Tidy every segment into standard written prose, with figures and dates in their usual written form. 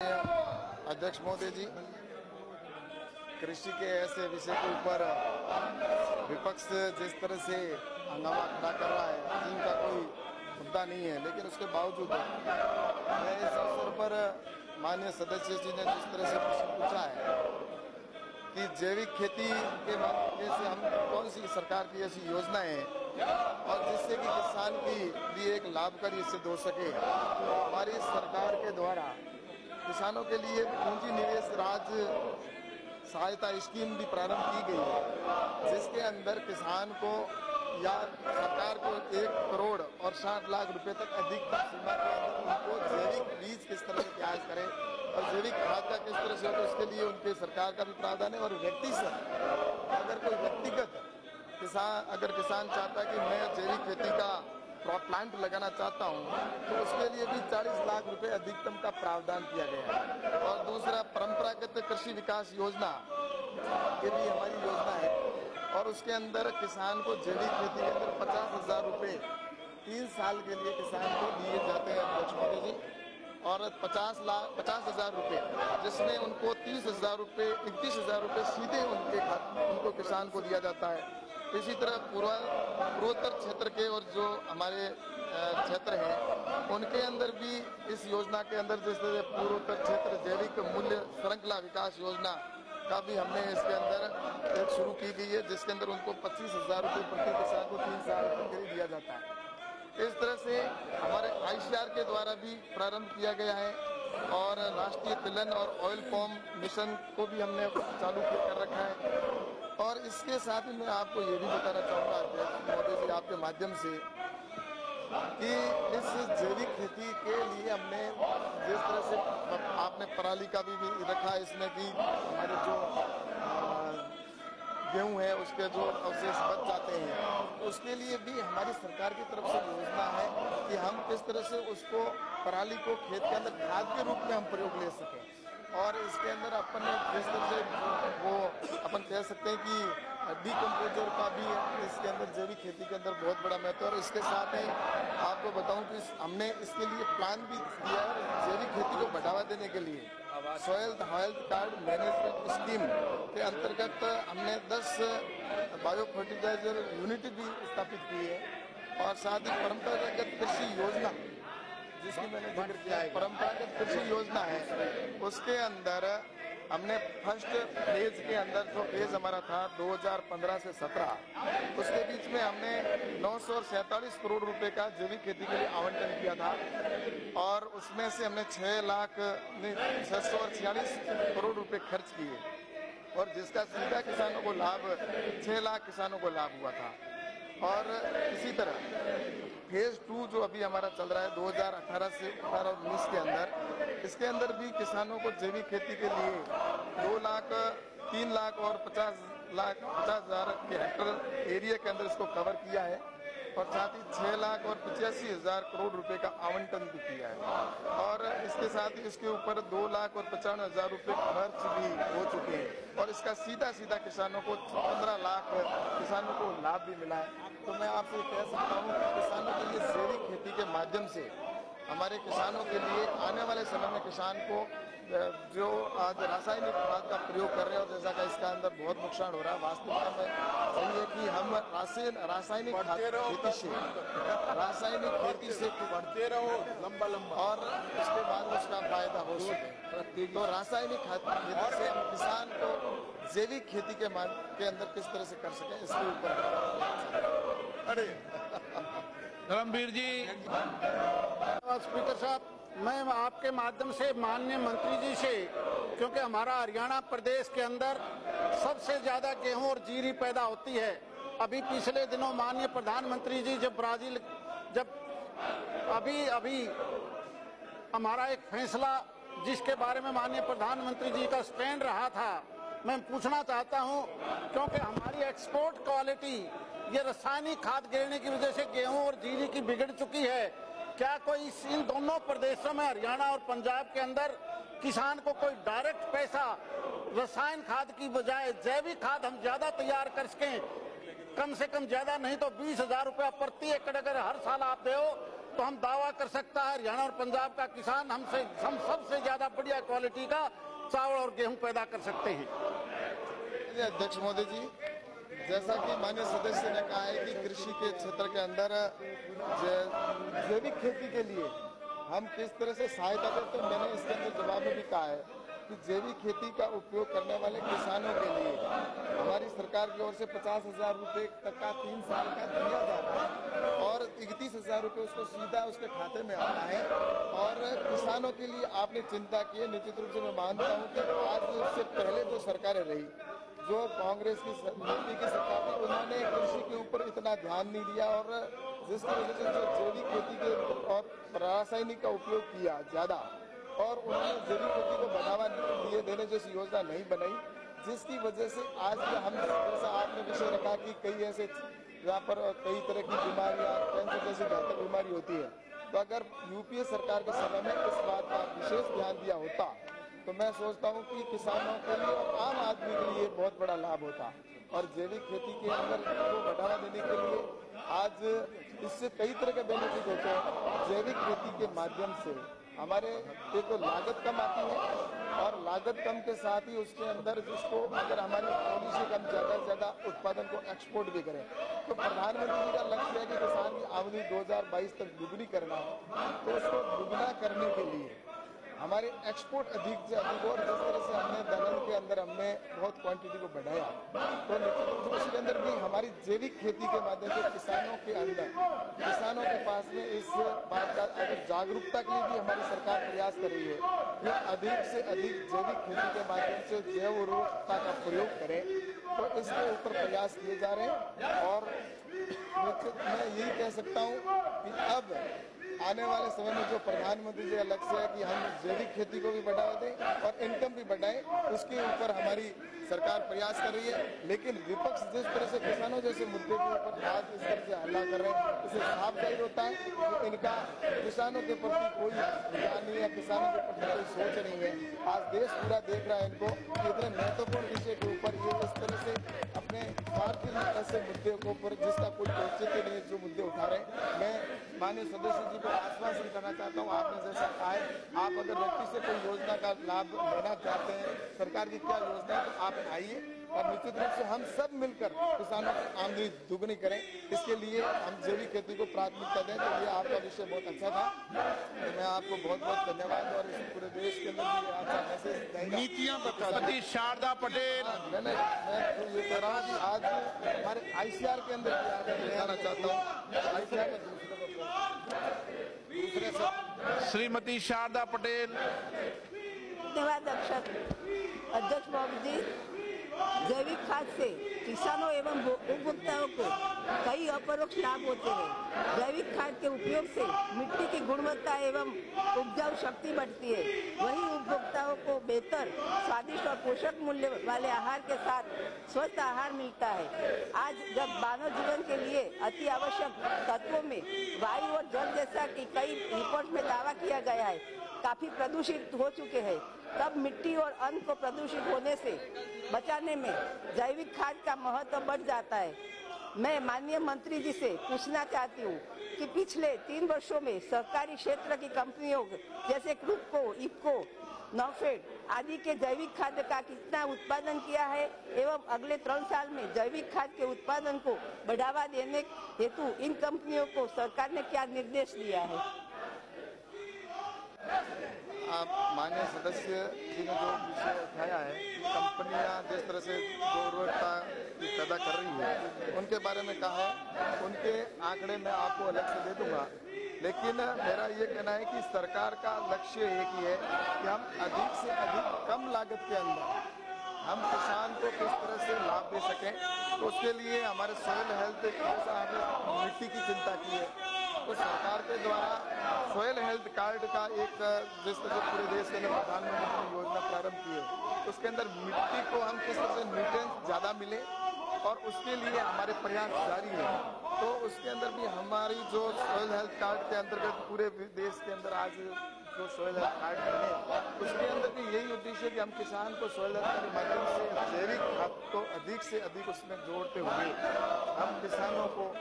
अध्यक्ष महोदय जी, कृषि के ऐसे विषय के ऊपर विपक्ष जिस तरह से हंगामा खड़ा कर रहा है, जिनका कोई मुद्दा नहीं है, लेकिन उसके बावजूद मैं इस अवसर पर माननीय सदस्य जी ने जिस तरह से प्रश्न पूछा है कि जैविक खेती के माध्यम से हम कौन सी सरकार की ऐसी योजनाएं हैं और जिससे कि किसान की लिए एक लाभकारी सिद्ध हो सके। हमारी सरकार के द्वारा किसानों के लिए पूंजी निवेश राज्य सहायता स्कीम भी प्रारंभ की गई है, जिसके अंदर किसान को या सरकार को 1 करोड़ और 60 लाख रुपए तक अधिकतम सीमा के अंदर उनको जैविक बीज किस तरह से तैयार करें और जैविक खाद का किस तरह से हो, तो उसके लिए उनके सरकार का भी प्रावधान है। और व्यक्ति से अगर कोई व्यक्तिगत किसान चाहता है कि मैं जैविक खेती का प्लांट लगाना चाहता हूं, तो उसके लिए भी 40 लाख रुपए अधिकतम का प्रावधान किया गया है। और दूसरा, परंपरागत कृषि विकास योजना, ये भी हमारी योजना है और उसके अंदर किसान को जैविक खेती के अंदर 50,000 रुपए 3 साल के लिए किसान को दिए जाते हैं अध्यक्ष महोदय जी, और 50,000 रुपए, जिसमें उनको 30,000 रुपए 31,000 रुपए सीधे उनको किसान को दिया जाता है। इसी तरह पूर्वोत्तर क्षेत्र के और जो हमारे क्षेत्र हैं, उनके अंदर भी इस योजना के अंदर जैसे पूर्वोत्तर क्षेत्र जैविक मूल्य श्रृंखला विकास योजना का भी हमने इसके अंदर एक शुरू की गई है, जिसके अंदर उनको 25,000 रुपये प्रति किसान को 3 साल तक के लिए दिया जाता है। इस तरह से हमारे ICR के द्वारा भी प्रारंभ किया गया है और राष्ट्रीय तिलहन और ऑयल पॉम मिशन को भी हमने चालू कर रखा है। और इसके साथ ही मैं आपको ये भी बताना चाहूँगा अध्यक्ष महोदय जी, आपके माध्यम से, कि इस जैविक खेती के लिए हमने जिस तरह से आपने पराली का भी रखा है इसमें कि हमारे जो गेहूं है उसके जो अवशेष बच जाते हैं, उसके लिए भी हमारी सरकार की तरफ से योजना है कि हम किस तरह से उसको पराली को खेत के अंदर खाद के रूप में हम प्रयोग ले सकें। और इसके अंदर अपन जिस तरह से वो अपन कह सकते हैं कि डीकम्पोजर का भी इसके अंदर जैविक खेती के अंदर बहुत बड़ा महत्व है। और इसके साथ ही आपको बताऊं कि हमने इसके लिए प्लान भी दिया है जैविक खेती को बढ़ावा देने के लिए। Soil health card management scheme के अंतर्गत हमने 10 बायो फर्टिलाइजर यूनिट भी स्थापित की है। और साथ ही परंपरागत कृषि योजना, जिसकी मैंने जिक्र किया है, परंपरागत कृषि योजना है, उसके अंदर हमने फर्स्ट फेज के अंदर जो फेज हमारा था 2015 से 17, उसके बीच में हमने 947 करोड़ रुपए का जैविक खेती के लिए आवंटन किया था और उसमें से हमने 646 करोड़ रुपए खर्च किए और जिसका सीधा किसानों को लाभ 6 लाख किसानों को लाभ हुआ था। और इसी तरह फेज 2 जो अभी हमारा चल रहा है 2018 से 18 और 19 के अंदर, इसके अंदर भी किसानों को जैविक खेती के लिए 2 लाख 3 लाख और 50,000 के हेक्टेयर एरिया के अंदर इसको कवर किया है और साथ ही 6 लाख और 85,000 करोड़ रुपए का आवंटन भी किया है। और इसके साथ ही इसके ऊपर 2 लाख और 95,000 रुपए खर्च भी हो चुके हैं और इसका सीधा किसानों को 15 लाख किसानों को लाभ भी मिला है। तो मैं आपसे कह सकता हूँ कि किसानों के लिए जैविक खेती के माध्यम से हमारे किसानों के लिए आने वाले समय में किसान को जो आज रासायनिक खाद का प्रयोग कर रहे हैं और जैसा का इसका अंदर बहुत नुकसान हो रहा है, वास्तविकता में सही है कि हम रासायनिक खेती से बढ़ते रहो लंबा और उसके बाद उसका फायदा हो सके। तो रासायनिक खेती से हम किसान को जैविक खेती के अंदर किस तरह से कर सकें, इसके ऊपर। अरे धर्मवीर जी। स्पीकर साहब, मैं आपके माध्यम से माननीय मंत्री जी से, क्योंकि हमारा हरियाणा प्रदेश के अंदर सबसे ज्यादा गेहूं और जीरी पैदा होती है। अभी पिछले दिनों माननीय प्रधानमंत्री जी जब अभी हमारा एक फैसला जिसके बारे में माननीय प्रधानमंत्री जी का स्टैंड रहा था, मैं पूछना चाहता हूं, क्योंकि हमारी एक्सपोर्ट क्वालिटी ये रासायनिक खाद गिरने की वजह से गेहूं और जीरी की बिगड़ चुकी है। क्या कोई इन दोनों प्रदेशों में, हरियाणा और पंजाब के अंदर, किसान को कोई डायरेक्ट पैसा रसायन खाद की बजाय जैविक खाद हम ज्यादा तैयार कर सकें, कम से कम ज्यादा नहीं तो 20,000 रुपया प्रति एकड़ अगर हर साल आप दो तो हम दावा कर सकता है हरियाणा और पंजाब का किसान हम सबसे ज्यादा बढ़िया क्वालिटी का चावल और गेहूं पैदा कर सकते हैं। अध्यक्ष महोदय जी, जैसा कि माननीय सदस्य ने कहा है कि कृषि के क्षेत्र के अंदर जैविक खेती के लिए हम किस तरह से सहायता देते हैं, मैंने इसके अंदर जवाब में भी कहा है कि जैविक खेती का उपयोग करने वाले किसानों के लिए हमारी सरकार की ओर से 50,000 रुपये तक का 3 साल का दिया जा रहा है और 31,000 रुपये उसको सीधा उसके खाते में आता है। और किसानों के लिए आपने चिंता की है, निश्चित रूप से मैं मानता हूँ कि आज से पहले जो सरकारें रही, जो कांग्रेस की नीति की सरकार थी, उन्होंने कृषि के ऊपर इतना ध्यान नहीं दिया और जिसकी वजह से जो जैविक खेती के और रासायनिक का उपयोग किया ज्यादा और उन्होंने जैविक खेती को बढ़ावा देने जैसी योजना नहीं बनाई, जिसकी वजह से आज हम जैसा आपने विषय रखा कि कई ऐसे यहाँ पर कई तरह की बीमारियां, कैंसर जैसी घातक बीमारी होती है। तो अगर यूपीए सरकार के समय में इस बात का विशेष ध्यान दिया होता तो मैं सोचता हूँ कि किसानों के लिए और आम आदमी के लिए बहुत बड़ा लाभ होता। और जैविक खेती के अंदर को बढ़ावा देने के लिए आज इससे कई तरह के बेनिफिट होते हैं। जैविक खेती के माध्यम से हमारे एक तो लागत कम आती है और लागत कम के साथ ही उसके अंदर जिसको अगर हमारी पॉलिसी कम ज़्यादा से ज़्यादा उत्पादन को एक्सपोर्ट भी करें तो प्रधानमंत्री जी का लक्ष्य है कि किसान की आमदनी 2022 तक दुगनी करना है। तो उसको दुगना करने के लिए हमारे एक्सपोर्ट अधिक से अधिक और जिस तरह से हमने दलहन के अंदर हमने बहुत क्वांटिटी को बढ़ाया तो निश्चित रूप से उसके अंदर भी हमारी जैविक खेती के माध्यम से किसानों के अंदर किसानों के पास में इस बात का अगर जागरूकता के लिए भी हमारी सरकार प्रयास कर रही है कि अधिक से अधिक जैविक खेती के माध्यम से जैव उर्वरकता का प्रयोग करें, तो इसके ऊपर प्रयास किए जा रहे हैं। और मैं यही कह सकता हूँ कि अब आने वाले समय में जो प्रधानमंत्री जी का लक्ष्य है कि हम जैविक खेती को भी बढ़ावा दें और इनकम भी बढ़ाएं, उसके ऊपर हमारी सरकार प्रयास कर रही है। लेकिन विपक्ष जिस तरह से किसानों जैसे मुद्दे के ऊपर आज इस तरह से हल्ला कर रहे हैं, इससे साफ जाहिर होता है कि इनका किसानों के प्रति कोई ध्यान नहीं है, किसानों के प्रति कोई सोच नहीं है। आज देश पूरा देख रहा है इनको कि इतने महत्वपूर्ण विषय के ऊपर ये इस तरह से अपने स्वार्थी ऐसे मुद्दे के ऊपर जिसका कोई औचित्य नहीं है जो मुद्दे उठा रहे हैं। मैं माननीय सदस्य जी को आश्वासन करना चाहता हूँ, आपने जैसा कहा है आप अगर व्यक्ति से कोई योजना का लाभ लेना चाहते हैं, सरकार की क्या योजना है, तो आप आइए और निश्चित रूप से हम सब मिलकर किसानों की आमदनी दुगनी करें। इसके लिए हम जैविक खेती को प्राथमिकता दें। तो ये आपका विषय बहुत अच्छा था, तो मैं आपको बहुत बहुत धन्यवाद। और इस पूरे देश के अंदर भी आपका मैसेज नीतियां बता शारदा पटेल। मैं ये कह रहा हूँ कि आज हमारे ICR के अंदर ले आना चाहता हूँ। ICR में दूसरे सब श्रीमती शारदा पटेल। धन्यवाद अध्यक्ष बाबू जी। जैविक खाद से किसानों एवं उपभोक्ताओं को कई अपरोक्ष लाभ होते हैं। जैविक खाद के उपयोग से मिट्टी की गुणवत्ता एवं उपजाऊ शक्ति बढ़ती है। वहीं उपभोक्ताओं को बेहतर, स्वादिष्ट और पोषक मूल्य वाले आहार के साथ स्वस्थ आहार मिलता है। आज जब मानव जीवन के लिए अति आवश्यक तत्वों में वायु और जल जैसा कि कई रिपोर्ट में दावा किया गया है काफी प्रदूषित हो चुके हैं, तब मिट्टी और अन्न को प्रदूषित होने से बचाने में जैविक खाद का महत्व बढ़ जाता है। मैं माननीय मंत्री जी से पूछना चाहती हूँ कि पिछले 3 वर्षों में सरकारी क्षेत्र की कंपनियों जैसे क्रूपको, इफको, नॉफेड आदि के जैविक खाद का कितना उत्पादन किया है एवं अगले 3 साल में जैविक खाद के उत्पादन को बढ़ावा देने हेतु इन कंपनियों को सरकार ने क्या निर्देश दिया है? आप माननीय सदस्य जी ने जो विषय उठाया है कि कंपनियां जिस तरह से उर्वरकता पैदा कर रही है उनके बारे में कहा है, उनके आंकड़े मैं आपको अलग से दे दूंगा। लेकिन मेरा ये कहना है कि सरकार का लक्ष्य एक ही है कि हम अधिक से अधिक कम लागत के अंदर हम किसान को किस तरह से लाभ दे सकें। तो उसके लिए हमारे सॉइल हेल्थ जैसा आपने मिट्टी की चिंता की है, तो सरकार के द्वारा सॉइल हेल्थ कार्ड का एक जिस तरह से पूरे देश के अंदर प्रधानमंत्री ने योजना प्रारंभ की है, उसके अंदर मिट्टी को हम किस तरह से न्यूट्रिएंट्स ज़्यादा मिले और उसके लिए हमारे प्रयास जारी है। तो उसके अंदर भी हमारी जो सॉइल हेल्थ कार्ड के अंतर्गत पूरे देश के अंदर आज जो सॉइल हेल्थ कार्ड बने, उसके अंदर भी यही उद्देश्य है कि हम किसान को सॉइल हेल्थ के माध्यम से जैविक खाद को अधिक से अधिक उसमें जोड़ते हुए हम किसानों को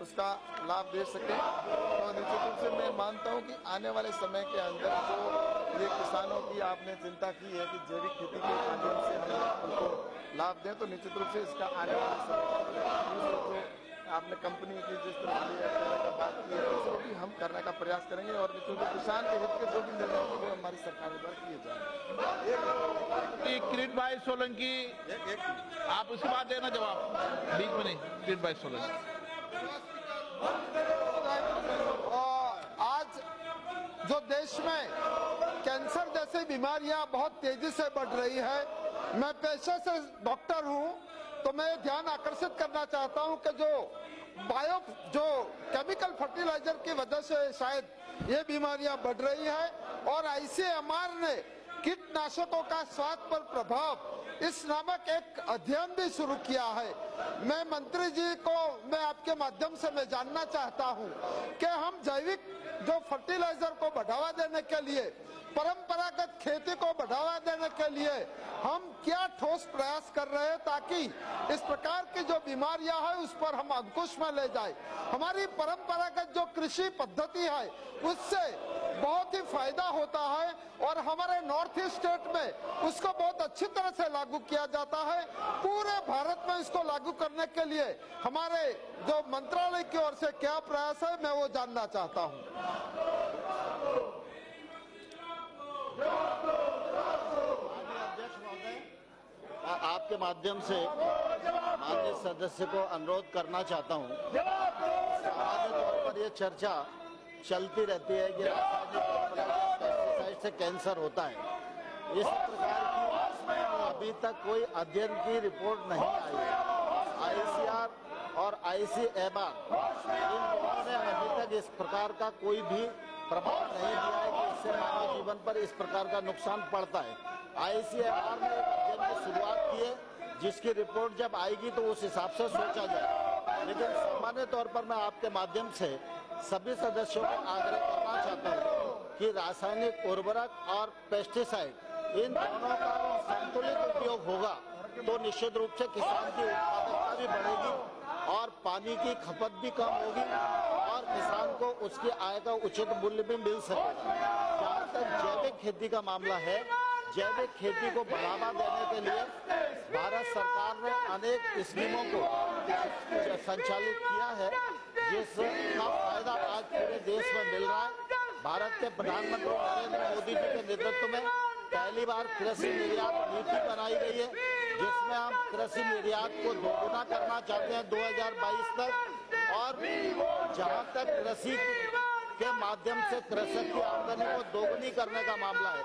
उसका लाभ दे सके। और निश्चित रूप से मैं मानता हूं कि आने वाले समय के अंदर जो ये किसानों की आपने चिंता की है कि जैविक खेती के माध्यम से हम उनको लाभ दें, तो निश्चित रूप से इसका आने वाले समय जो आपने कंपनी की जिस तरह की बात की है उसको भी हम करने का प्रयास करेंगे और निश्चित रूप से किसान के हित के जो भी निर्णय होंगे वो हमारी सरकार द्वारा किए जाएंगे। किरीट भाई सोलंकी, आप उसके बाद देना जवाब, बीच में नहीं। किरीट भाई सोलंकी, आज जो देश में कैंसर जैसी बीमारियां बहुत तेजी से बढ़ रही है, मैं पेशे से डॉक्टर हूं, तो मैं ध्यान आकर्षित करना चाहता हूं कि जो केमिकल फर्टिलाइजर की वजह से शायद ये बीमारियां बढ़ रही है और आईसीएमआर ने कीटनाशकों का स्वास्थ्य पर प्रभाव इस नामक एक अध्ययन भी शुरू किया है। मैं मंत्री जी को मैं आपके माध्यम से मैं जानना चाहता हूं कि हम जैविक जो फर्टिलाइजर को बढ़ावा देने के लिए, परंपरागत खेती को बढ़ावा देने के लिए हम क्या ठोस प्रयास कर रहे हैं ताकि इस प्रकार की जो बीमारियां हैं उस पर हम अंकुश में ले जाए। हमारी परंपरागत जो कृषि पद्धति है उससे बहुत ही फायदा होता है और हमारे नॉर्थ ईस्ट स्टेट में उसको बहुत अच्छी तरह से लागू किया जाता है। पूरे भारत में इसको लागू करने के लिए हमारे जो मंत्रालय की ओर से क्या प्रयास है मैं वो जानना चाहता हूँ। आपके माध्यम से माननीय सदस्य को अनुरोध करना चाहता हूं, सामान्य तौर पर ये चर्चा चलती रहती है कि रासायनिक पेस्टिसाइड से कैंसर होता है। इस प्रकार की अभी तक कोई अध्ययन की रिपोर्ट नहीं आई है। आईसीआर और आईसीएमआर इन दोनों ने अभी तक इस प्रकार का कोई भी प्रभाव नहीं दिया है कि इससे मानव जीवन पर इस प्रकार का नुकसान पड़ता है। आईसीएमआर ने एक अध्ययन की शुरुआत की है जिसकी रिपोर्ट जब आएगी तो उस हिसाब से सोचा जाए, लेकिन सामान्य तौर पर मैं आपके माध्यम से सभी सदस्यों को आग्रह करना चाहता हूँ कि रासायनिक उर्वरक और पेस्टिसाइड इन दोनों का संतुलित उपयोग होगा तो निश्चित रूप से किसान की उत्पादकता भी बढ़ेगी और पानी की खपत भी कम होगी और किसान को उसकी आय का उचित मूल्य भी मिल सकेगा। जहाँ तक जैविक खेती का मामला है, जैविक खेती को बढ़ावा देने के लिए भारत सरकार ने अनेक स्कीमों को संचालित किया है जिसका फायदा आज पूरे देश में मिल रहा है। भारत के प्रधानमंत्री नरेंद्र मोदी जी के नेतृत्व में पहली बार कृषि निर्यात नीति बनाई गई है जिसमें हम कृषि निर्यात को दोगुना करना चाहते हैं 2022 तक और जहां तक कृषि के माध्यम से कृषक की आमदनी को दोगुनी करने का मामला है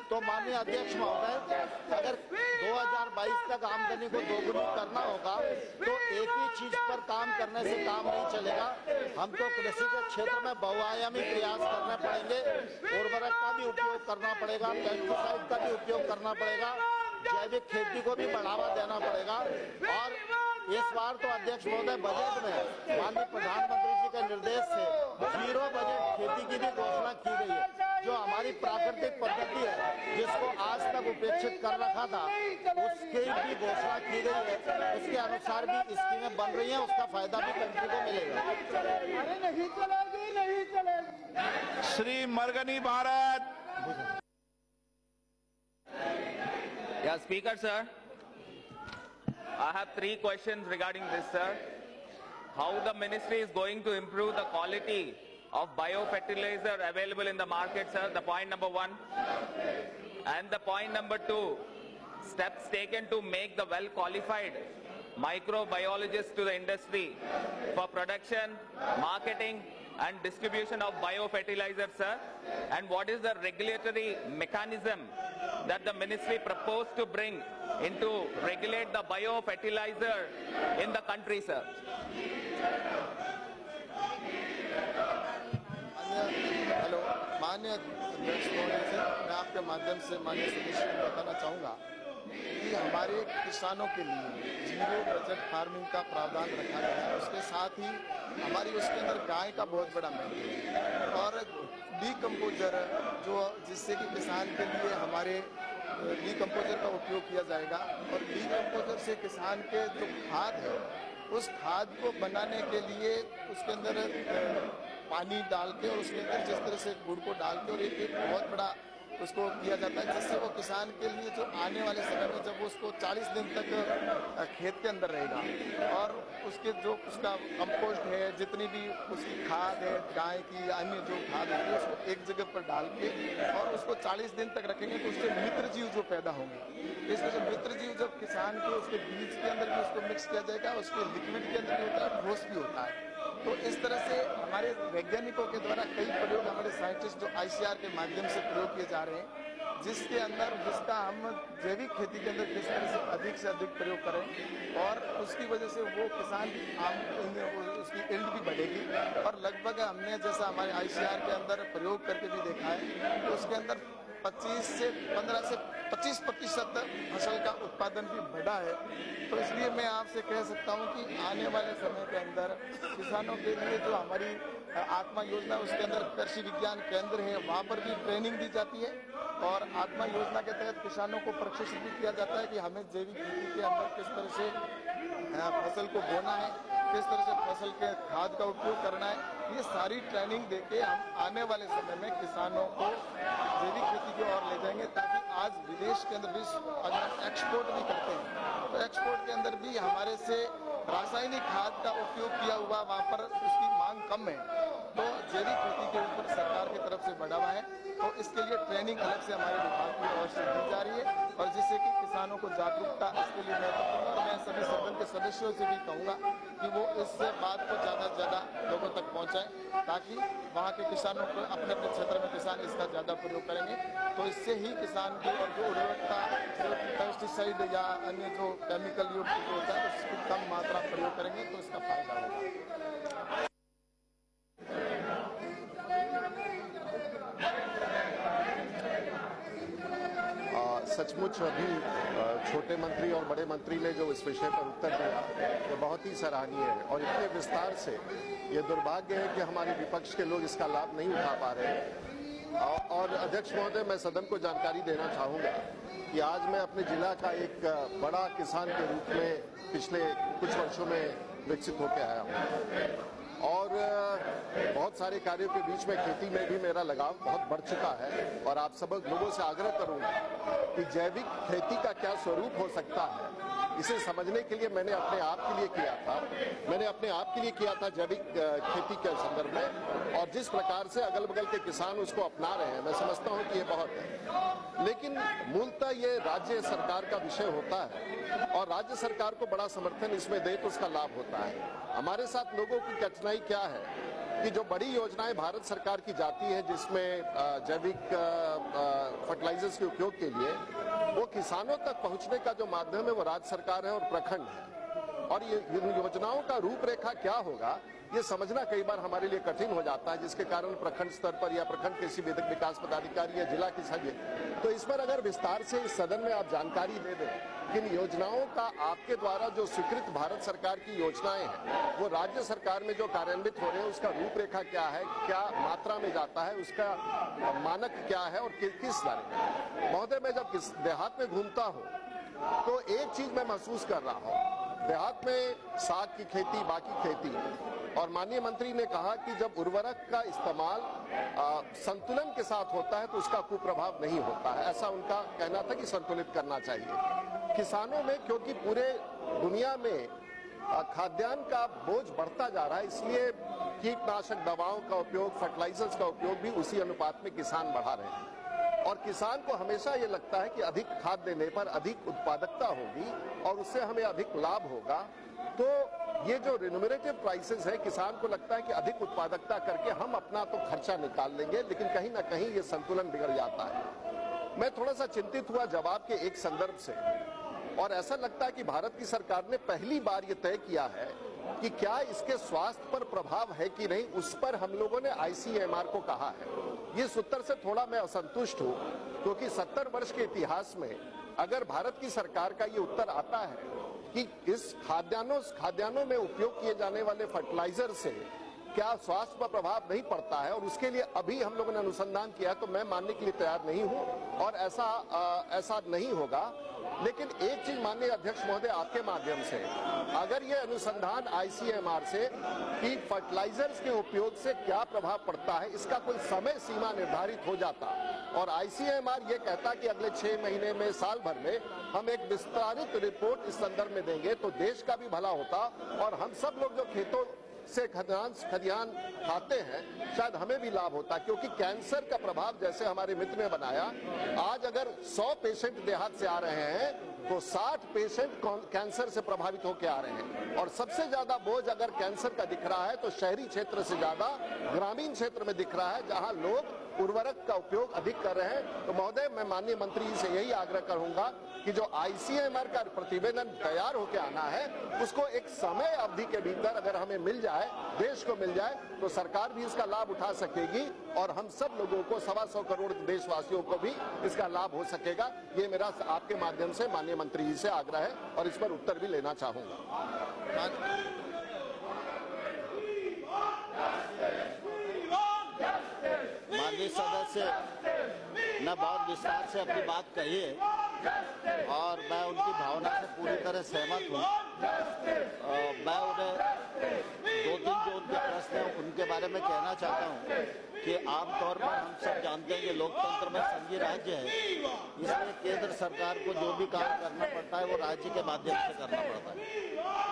तो माननीय अध्यक्ष महोदय, अगर 2022 तक आमदनी को दोगुनी करना होगा तो एक ही चीज पर काम करने से काम नहीं चलेगा। हमको कृषि के क्षेत्र में बहुआयामी प्रयास करने पड़ेंगे, उर्वरक का भी उपयोग करना पड़ेगा, पेस्टिसाइड का भी उपयोग करना पड़ेगा, जैविक खेती को भी बढ़ावा देना पड़ेगा। और इस बार तो अध्यक्ष महोदय बजट में माननीय प्रधानमंत्री जी के निर्देश से 0 बजट खेती की भी घोषणा की गई है। जो हमारी प्राकृतिक पद्धति है जिसको आज तक उपेक्षित कर रखा था उसकी भी घोषणा की गई है, उसके अनुसार भी स्कीमें बन रही हैं, उसका फायदा भी कंट्री को मिलेगा। अरे नहीं चलेगी, नहीं चलेगी। Shri Margani Bharat. Yeah, Speaker, sir. I have 3 questions regarding this, sir. How the ministry is going to improve the quality of biofertilizer available in the market, sir? The point number 1. And the point number 2, steps taken to make the well-qualified microbiologists to the industry for production, marketing, and distribution of biofertilizer, sir. And what is the regulatory mechanism that the ministry proposed to bring into regulate the biofertilizer in the country, sir? Hello, माननीय अध्यक्ष महोदय से मैं आपके माध्यम से माननीय सदस्य को बताना चाहूँगा कि हमारे किसानों के लिए 0 बजट फार्मिंग का प्रावधान रखा गया है। उसके साथ ही हमारी उसके अंदर गाय का बहुत बड़ा महत्व है और डीकम्पोजर जो जिससे कि किसान के लिए हमारे डीकम्पोजर का उपयोग किया जाएगा और डीकम्पोजर से किसान के जो खाद है उस खाद को बनाने के लिए उसके अंदर पानी डाल के और उसके अंदर जिस तरह से गुड़ को डाल के और एक बहुत बड़ा उसको किया जाता है, जिससे वो किसान के लिए जो आने वाले समय में जब वो उसको 40 दिन तक खेत के अंदर रहेगा और उसके जो उसका कंपोस्ट है, जितनी भी उसकी खाद है गाय की या अन्य जो खाद होती है उसको एक जगह पर डाल के और उसको 40 दिन तक रखेंगे तो उससे मित्र जीव जो पैदा होंगे। इसमें जो मित्र जीव जब किसान के उसके बीज के अंदर भी उसको मिक्स किया जाएगा, उसके लिक्विड के अंदर भी होता है, ठोस भी होता है। तो इस तरह से हमारे वैज्ञानिकों के द्वारा कई प्रयोग, हमारे साइंटिस्ट जो ICR के माध्यम से प्रयोग किए जा रहे हैं, जिसके अंदर जिसका हम जैविक खेती के अंदर किस तरह से अधिक प्रयोग करें और उसकी वजह से वो किसान उसकी इल्ड भी बढ़ेगी। और लगभग हमने जैसा हमारे ICR के अंदर प्रयोग करके भी देखा है तो उसके अंदर 15 से 25% फसल का उत्पादन भी बढ़ा है। तो इसलिए मैं आपसे कह सकता हूं कि आने वाले समय के अंदर किसानों के लिए जो हमारी आत्मा योजना उसके अंदर कृषि विज्ञान केंद्र है, वहां पर भी ट्रेनिंग दी जाती है और आत्मा योजना के तहत किसानों को प्रशिक्षित भी किया जाता है कि हमें जैविक खेती के अंदर किस तरह से फसल को बोना है, किस तरह से फसल के खाद का उपयोग करना है। ये सारी ट्रेनिंग देके हम आने वाले समय में किसानों को जैविक खेती की ओर ले जाएंगे, ताकि आज विदेश के अंदर भी अगर हम एक्सपोर्ट भी करते हैं तो एक्सपोर्ट के अंदर भी हमारे से रासायनिक खाद का उपयोग किया हुआ वहाँ पर उसकी मांग कम है। तो जैविक खेती के ऊपर सरकार की तरफ से बढ़ावा है, तो इसके लिए ट्रेनिंग अलग से हमारे विभाग की ओर से दी जा रही है और जिससे कि किसानों को जागरूकता इसके लिए महत्वपूर्ण। और मैं सभी सदन के सदस्यों से भी कहूँगा कि वो इस बात को ज़्यादा से ज़्यादा लोगों तक पहुँचाएं, ताकि वहाँ के किसानों को अपने अपने क्षेत्र में किसान इसका ज़्यादा प्रयोग करेंगे तो इससे ही किसान की और जो उर्वरकता पेस्टिसाइड या अन्य जो केमिकल युक्त जो होता है उसकी कम मात्रा प्रयोग करेंगे तो इसका फायदा होगा। सचमुच अभी छोटे मंत्री और बड़े मंत्री ने जो इस विषय पर उत्तर दिया वो बहुत ही सराहनीय है और इतने विस्तार से ये दुर्भाग्य है कि हमारे विपक्ष के लोग इसका लाभ नहीं उठा पा रहे हैं। और अध्यक्ष महोदय, मैं सदन को जानकारी देना चाहूँगा कि आज मैं अपने जिला का एक बड़ा किसान के रूप में पिछले कुछ वर्षों में विकसित होकर आया हूँ और बहुत सारे कार्यों के बीच में खेती में भी मेरा लगाव बहुत बढ़ चुका है और आप सब लोगों से आग्रह करूंगा कि जैविक खेती का क्या स्वरूप हो सकता है, इसे समझने के लिए मैंने अपने आप के लिए किया था जैविक खेती के संदर्भ में और जिस प्रकार से अगल बगल के किसान उसको अपना रहे हैं, मैं समझता हूं कि ये बहुत है। लेकिन मूलतः ये राज्य सरकार का विषय होता है और राज्य सरकार को बड़ा समर्थन इसमें दे तो उसका लाभ होता है। हमारे साथ लोगों की कठिनाई क्या है कि जो बड़ी योजनाएं भारत सरकार की जाती है जिसमें जैविक फर्टिलाइजर्स के उपयोग के लिए, वो किसानों तक पहुंचने का जो माध्यम है वो राज्य सरकार है और प्रखंड है और ये योजनाओं का रूपरेखा क्या होगा ये समझना कई बार हमारे लिए कठिन हो जाता है, जिसके कारण प्रखंड स्तर पर या प्रखंड कृषि विकास पदाधिकारी या जिला किसान, तो इस पर अगर विस्तार से इस सदन में आप जानकारी दे दें कि इन योजनाओं का आपके द्वारा जो स्वीकृत भारत सरकार की योजनाएं हैं वो राज्य सरकार में जो कार्यान्वित हो रहे हैं उसका रूपरेखा क्या है, क्या मात्रा में जाता है, उसका मानक क्या है और किस दायरे में। महोदय, मैं जब देहात में घूमता हूँ तो एक चीज मैं महसूस कर रहा हूँ, देहात में साग की खेती, बाकी खेती, और माननीय मंत्री ने कहा कि जब उर्वरक का इस्तेमाल संतुलन के साथ होता है तो उसका कुप्रभाव नहीं होता है, ऐसा उनका कहना था कि संतुलित करना चाहिए। किसानों में क्योंकि पूरे दुनिया में खाद्यान्न का बोझ बढ़ता जा रहा है, इसलिए कीटनाशक दवाओं का उपयोग, फर्टिलाइजर्स का उपयोग भी उसी अनुपात में किसान बढ़ा रहे हैं और किसान को हमेशा ये लगता है कि अधिक खाद देने पर अधिक उत्पादकता होगी और उससे हमें अधिक लाभ होगा। तो ये जो रिन्यूमरेटिव प्राइसेस है, किसान को लगता है कि अधिक उत्पादकता करके हम अपना तो खर्चा निकाल लेंगे, लेकिन कहीं ना कहीं ये संतुलन बिगड़ जाता है। मैं थोड़ा सा चिंतित हुआ जवाब के एक संदर्भ से और ऐसा लगता है कि भारत की सरकार ने पहली बार ये तय किया है कि क्या इसके स्वास्थ्य पर प्रभाव है कि नहीं, उस पर हम लोगों ने ICMR को कहा है। ये उत्तर से थोड़ा मैं असंतुष्ट हूँ क्योंकि 70 वर्ष के इतिहास में अगर भारत की सरकार का ये उत्तर आता है कि इस खाद्यान्नों में उपयोग किए जाने वाले फर्टिलाइजर से क्या स्वास्थ्य पर प्रभाव नहीं पड़ता है, और उसके लिए अभी हम लोगों ने अनुसंधान किया, तो मैं मानने के लिए तैयार नहीं हूं और ऐसा नहीं होगा। लेकिन एक चीज माननीय अध्यक्ष महोदय आपके माध्यम से, अगर ये अनुसंधान ICMR से कि फर्टिलाइजर्स के उपयोग से क्या प्रभाव पड़ता है, इसका कोई समय सीमा निर्धारित हो जाता और ICMR ये कहता कि अगले 6 महीने में, साल भर में हम एक विस्तारित रिपोर्ट इस संदर्भ में देंगे, तो देश का भी भला होता और हम सब लोग जो खेतों से खलिहान खाते हैं शायद हमें भी लाभ होता, क्योंकि कैंसर का प्रभाव जैसे हमारे मित्र ने बनाया, आज अगर 100 पेशेंट देहात से आ रहे हैं तो 60 पेशेंट कैंसर से प्रभावित होकर आ रहे हैं, और सबसे ज्यादा बोझ अगर कैंसर का दिख रहा है तो शहरी क्षेत्र से ज्यादा ग्रामीण क्षेत्र में दिख रहा है, जहां लोग उर्वरक का उपयोग अधिक कर रहे हैं। तो महोदय, मैं माननीय मंत्री जी से यही आग्रह करूंगा कि जो ICMR का प्रतिवेदन तैयार होकर आना है, उसको एक समय अवधि के भीतर अगर हमें मिल जाए, देश को मिल जाए, तो सरकार भी इसका लाभ उठा सकेगी और हम सब लोगों को 125 करोड़ देशवासियों को भी इसका लाभ हो सकेगा। ये मेरा आपके माध्यम से माननीय मंत्री जी से आग्रह है और इस पर उत्तर भी लेना चाहूंगा। माननीय सदस्य ने बहुत विस्तार से अपनी बात कही है और मैं उनकी भावना से पूरी तरह सहमत हूँ। मैं उन्हें 2-3 जो उनके प्रश्न हैं उनके बारे में कहना चाहता हूँ कि आमतौर पर हम सब जानते हैं कि लोकतंत्र में संघीय राज्य है, इसलिए केंद्र सरकार को जो भी काम करना पड़ता है वो राज्य के माध्यम से करना पड़ता है।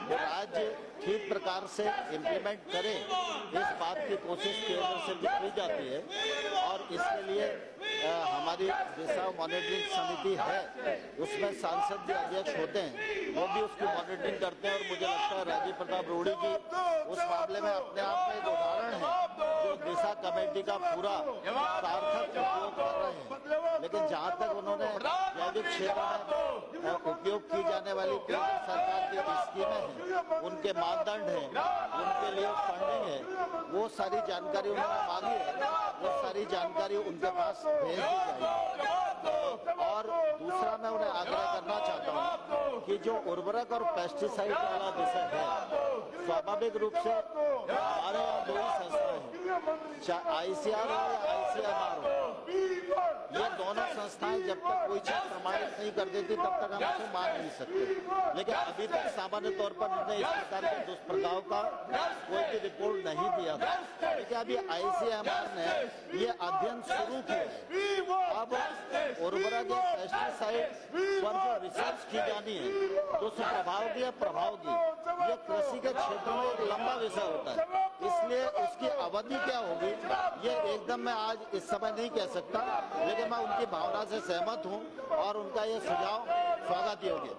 वो राज्य ठीक प्रकार से इम्प्लीमेंट करे, इस बात की कोशिश केंद्र से भी की जाती है और इसके लिए हमारी दिशा मॉनिटरिंग समिति है, उसमें सांसद जी अध्यक्ष होते हैं, वो भी उसकी मॉनिटरिंग करते हैं और मुझे लगता है राजीव प्रताप रूडी जी उस मामले में अपने आप में एक उदाहरण है, जो दिशा कमेटी का पूरा सार्थक उपयोग कर रहे हैं। लेकिन जहाँ तक उन्होंने जैविक क्षेत्र में उपयोग की जाने वाली केंद्र सरकार की स्कीमें हैं, उनके मानदंड हैं, उनके लिए फंडिंग है, वो सारी जानकारी उन्होंने मांगी है, वो सारी जानकारी उनके पास भेज दी जाएगी। और दूसरा मैं उन्हें आग्रह करना चाहता हूँ कि जो उर्वरक और पेस्टिसाइड वाला विषय है, स्वाभाविक रूप से हमारे यहाँ 2 ही संस्थाएं हैं, चाहे ICR हो या ICMR हो, ये दोनों संस्थाएं जब तक कोई चीज प्रमाणित नहीं कर देती तब तक हम उसे मान नहीं सकते। लेकिन अभी तक सामान्य तौर पर उन्होंने इस प्रकार के दुष्प्रभाव का कोई भी रिपोर्ट नहीं दिया था, लेकिन अभी ICMR ने ये अध्ययन शुरू किया है। अब उर्वरक या पेस्टिसाइड पर जो रिसर्च की जानी है, तो सुप्रभाव की या प्रभाव की, ये कृषि के क्षेत्र में एक लंबा विषय होता है, इसलिए उसकी अवधि क्या होगी ये एकदम मैं आज इस समय नहीं कह सकता, लेकिन मैं उनकी भावना से सहमत हूं और उनका ये सुझाव स्वागत योग्य।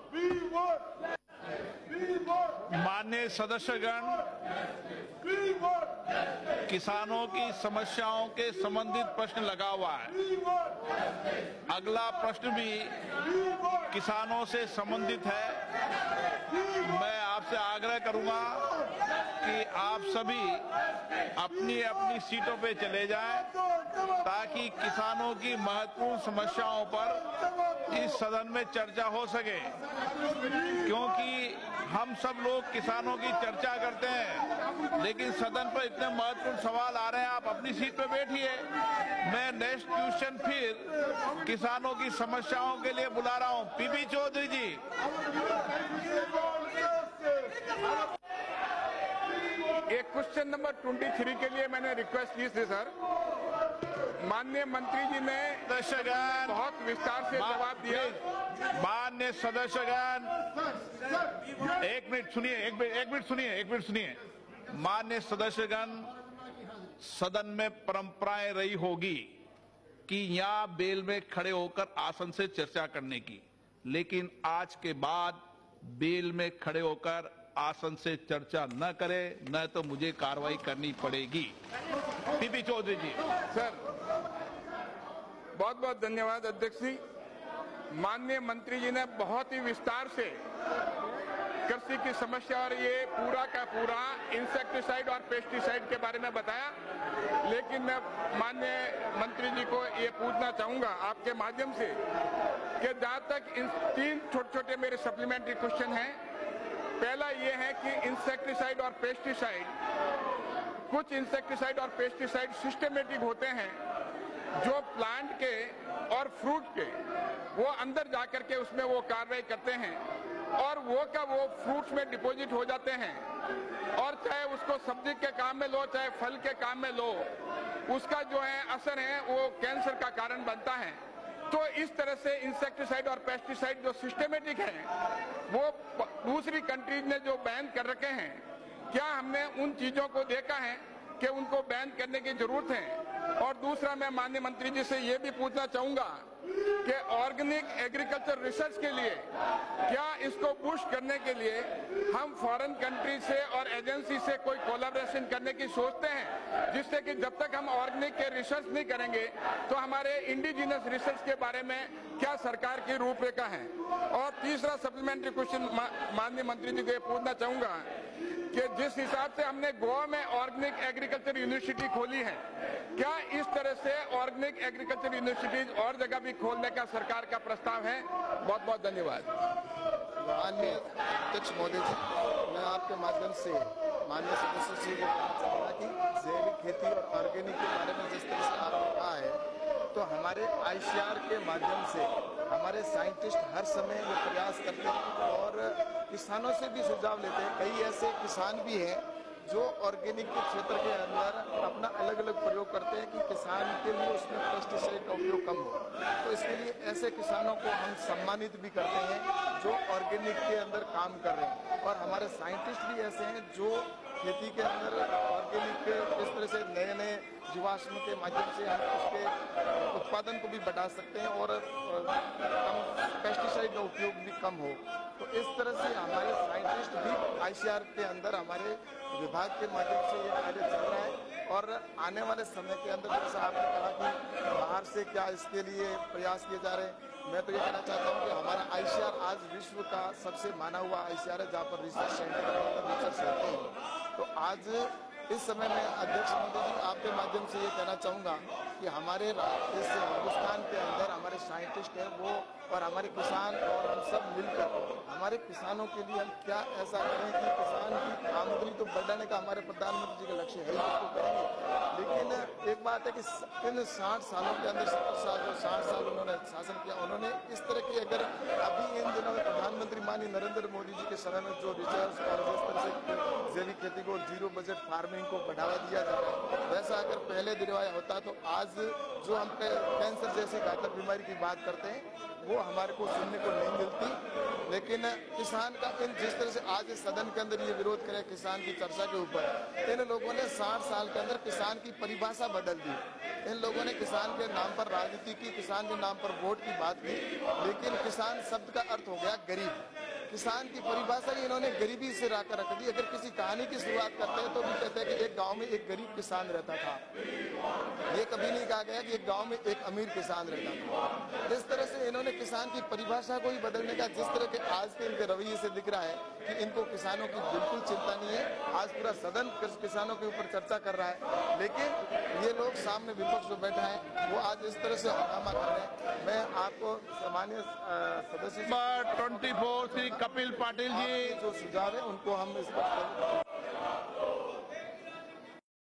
माननीय सदस्यगण, किसानों की समस्याओं के संबंधित प्रश्न लगा हुआ है। अगला प्रश्न भी किसानों से संबंधित है। मैं आपसे आग्रह करूंगा कि आप सभी अपनी अपनी सीटों पे चले जाएं, ताकि किसानों की महत्वपूर्ण समस्याओं पर इस सदन में चर्चा हो सके, क्योंकि हम सब लोग किसानों की चर्चा करते हैं, लेकिन सदन पर इतने महत्वपूर्ण सवाल आ रहे हैं। आप अपनी सीट पे बैठिए। मैं नेक्स्ट क्वेश्चन फिर किसानों की समस्याओं के लिए बुला रहा हूं। पीपी चौधरी जी। एक क्वेश्चन नंबर 23 के लिए मैंने रिक्वेस्ट की थी सर। माननीय मंत्री जी ने सदस्यगण बहुत विस्तार से जवाब दिया। माननीय सदस्यगण, एक मिनट सुनिए। माननीय सदस्यगण, सदन में परंपराएं रही होगी कि यहाँ बेल में खड़े होकर आसन से चर्चा करने की, लेकिन आज के बाद बेल में खड़े होकर आसन से चर्चा न करे, न तो मुझे कार्रवाई करनी पड़ेगी। पीपी चौधरी जी। सर बहुत बहुत धन्यवाद अध्यक्ष जी। माननीय मंत्री जी ने बहुत ही विस्तार से कृषि की समस्या और ये पूरा का पूरा इंसेक्टिसाइड और पेस्टिसाइड के बारे में बताया, लेकिन मैं माननीय मंत्री जी को ये पूछना चाहूंगा आपके माध्यम से कि जहां तक इन 3 छोटे-छोटे मेरे सप्लीमेंट्री क्वेश्चन हैं। पहला ये है कि इंसेक्टिसाइड और पेस्टिसाइड कुछ इंसेक्टिसाइड और पेस्टिसाइड सिस्टमेटिक होते हैं जो प्लांट के और फ्रूट के वो अंदर जाकर के उसमें वो कार्रवाई करते हैं और वो का वो फ्रूट्स में डिपॉजिट हो जाते हैं, और चाहे उसको सब्जी के काम में लो चाहे फल के काम में लो, उसका जो है असर है वो कैंसर का कारण बनता है। तो इस तरह से इंसेक्टिसाइड और पेस्टिसाइड जो सिस्टमेटिक हैं वो दूसरी कंट्रीज ने जो बैन कर रखे हैं, क्या हमने उन चीजों को देखा है कि उनको बैन करने की जरूरत है? और दूसरा, मैं माननीय मंत्री जी से ये भी पूछना चाहूंगा कि ऑर्गेनिक एग्रीकल्चर रिसर्च के लिए क्या इसको पुश करने के लिए हम फॉरेन कंट्री से और एजेंसी से कोई कोलैबोरेशन करने की सोचते हैं, जिससे कि जब तक हम ऑर्गेनिक के रिसर्च नहीं करेंगे तो हमारे इंडिजिनस रिसर्च के बारे में क्या सरकार की रूपरेखा है? और तीसरा सप्लीमेंट्री क्वेश्चन माननीय मंत्री जी को पूछना चाहूंगा कि जिस हिसाब से हमने गोवा में ऑर्गेनिक एग्रीकल्चर यूनिवर्सिटी खोली है, क्या इस तरह से ऑर्गेनिक एग्रीकल्चर यूनिवर्सिटीज और जगह भी खोलने का सरकार का प्रस्ताव है? बहुत बहुत धन्यवाद। माननीय अध्यक्ष महोदय जी, मैं आपके माध्यम से माननीय सदस्य से ये कहना चाहूँगा कि जैविक खेती और ऑर्गेनिक के बारे में जिस तरह से आपने कहा है, तो हमारे ICAR के माध्यम से हमारे साइंटिस्ट हर समय ये प्रयास करते हैं और किसानों से भी सुझाव लेते हैं। कई ऐसे किसान भी हैं जो ऑर्गेनिक के क्षेत्र के अंदर अपना अलग अलग प्रयोग करते हैं कि किसान के लिए उसमें पेस्टिसाइड का उपयोग कम हो। तो इसके लिए ऐसे किसानों को हम सम्मानित भी करते हैं जो ऑर्गेनिक के अंदर काम कर रहे हैं, और हमारे साइंटिस्ट भी ऐसे हैं जो खेती के अंदर ऑर्गेनिक इस तरह से नए नए जीवाश्म के माध्यम से हम उसके उत्पादन को भी बढ़ा सकते हैं और कम पेस्टिसाइड का उपयोग भी कम हो। तो इस तरह से हमारे साइंटिस्ट भी ICAR के अंदर हमारे विभाग के माध्यम से ये कार्य चल रहा है, और आने वाले समय के अंदर जैसा आपने कहा कि बाहर से क्या इसके लिए प्रयास किए जा रहे हैं, मैं तो ये कहना चाहता हूँ कि हमारा ICAR आज विश्व का सबसे माना हुआ ICAR है जहाँ पर रिसर्च सेंटर रिसर्च होते हैं। तो आज इस समय में अध्यक्ष महोदय जी आपके माध्यम से ये कहना चाहूँगा कि हमारे इस हिंदुस्तान के अंदर हमारे साइंटिस्ट हैं वो, और हमारे किसान और हम सब मिलकर हमारे किसानों के लिए हम क्या ऐसा करें कि किसान की आमदनी तो बढ़ाने का हमारे प्रधानमंत्री जी का लक्ष्य है ही, उसको करेंगे। लेकिन एक बात है कि इन 60 सालों के अंदर 70 साल जो 60 साल उन्होंने शासन किया, उन्होंने इस तरह की, अगर अभी इन दिनों में प्रधानमंत्री माननीय नरेंद्र मोदी जी के समय में जो रिसर्च और जिस तरह से जैविक खेती को, जीरो बजट फार्मिंग को बढ़ावा दिया जा रहा है, वैसा अगर पहले दिलवाया होता तो आज जो हम कैंसर जैसी घातक बीमारी की बात करते हैं वो हमारे को सुनने को नहीं मिलती। लेकिन किसान का जिस तरह से आज इस सदन के अंदर ये विरोध करे किसान की चर्चा के ऊपर, इन लोगों ने 60 साल के अंदर किसान की परिभाषा बदल दी। इन लोगों ने किसान के नाम पर राजनीति की, किसान के नाम पर वोट की बात की, लेकिन किसान शब्द का अर्थ हो गया गरीब। किसान की परिभाषा ही इन्होंने गरीबी से रख दी। अगर किसी कहानी की शुरुआत करते हैं तो भी कहते हैं कि एक गांव में एक गरीब किसान रहता था, ये कभी नहीं कहा गया कि एक गांव में एक अमीर किसान रहता था। इस तरह से इन्होंने किसान की परिभाषा को ही बदलने का, जिस तरह के आज के इनके रवैये से दिख रहा है कि इनको किसानों की बिल्कुल चिंता नहीं है। आज पूरा सदन किसानों के ऊपर चर्चा कर रहा है, लेकिन ये लोग सामने विपक्ष में बैठे हैं, वो आज इस तरह से हंगामा कर रहे हैं। मैं आपको सामान्य सदस्य 24 श्री कपिल पाटिल जी जो सुझाव है उनको हम इस पर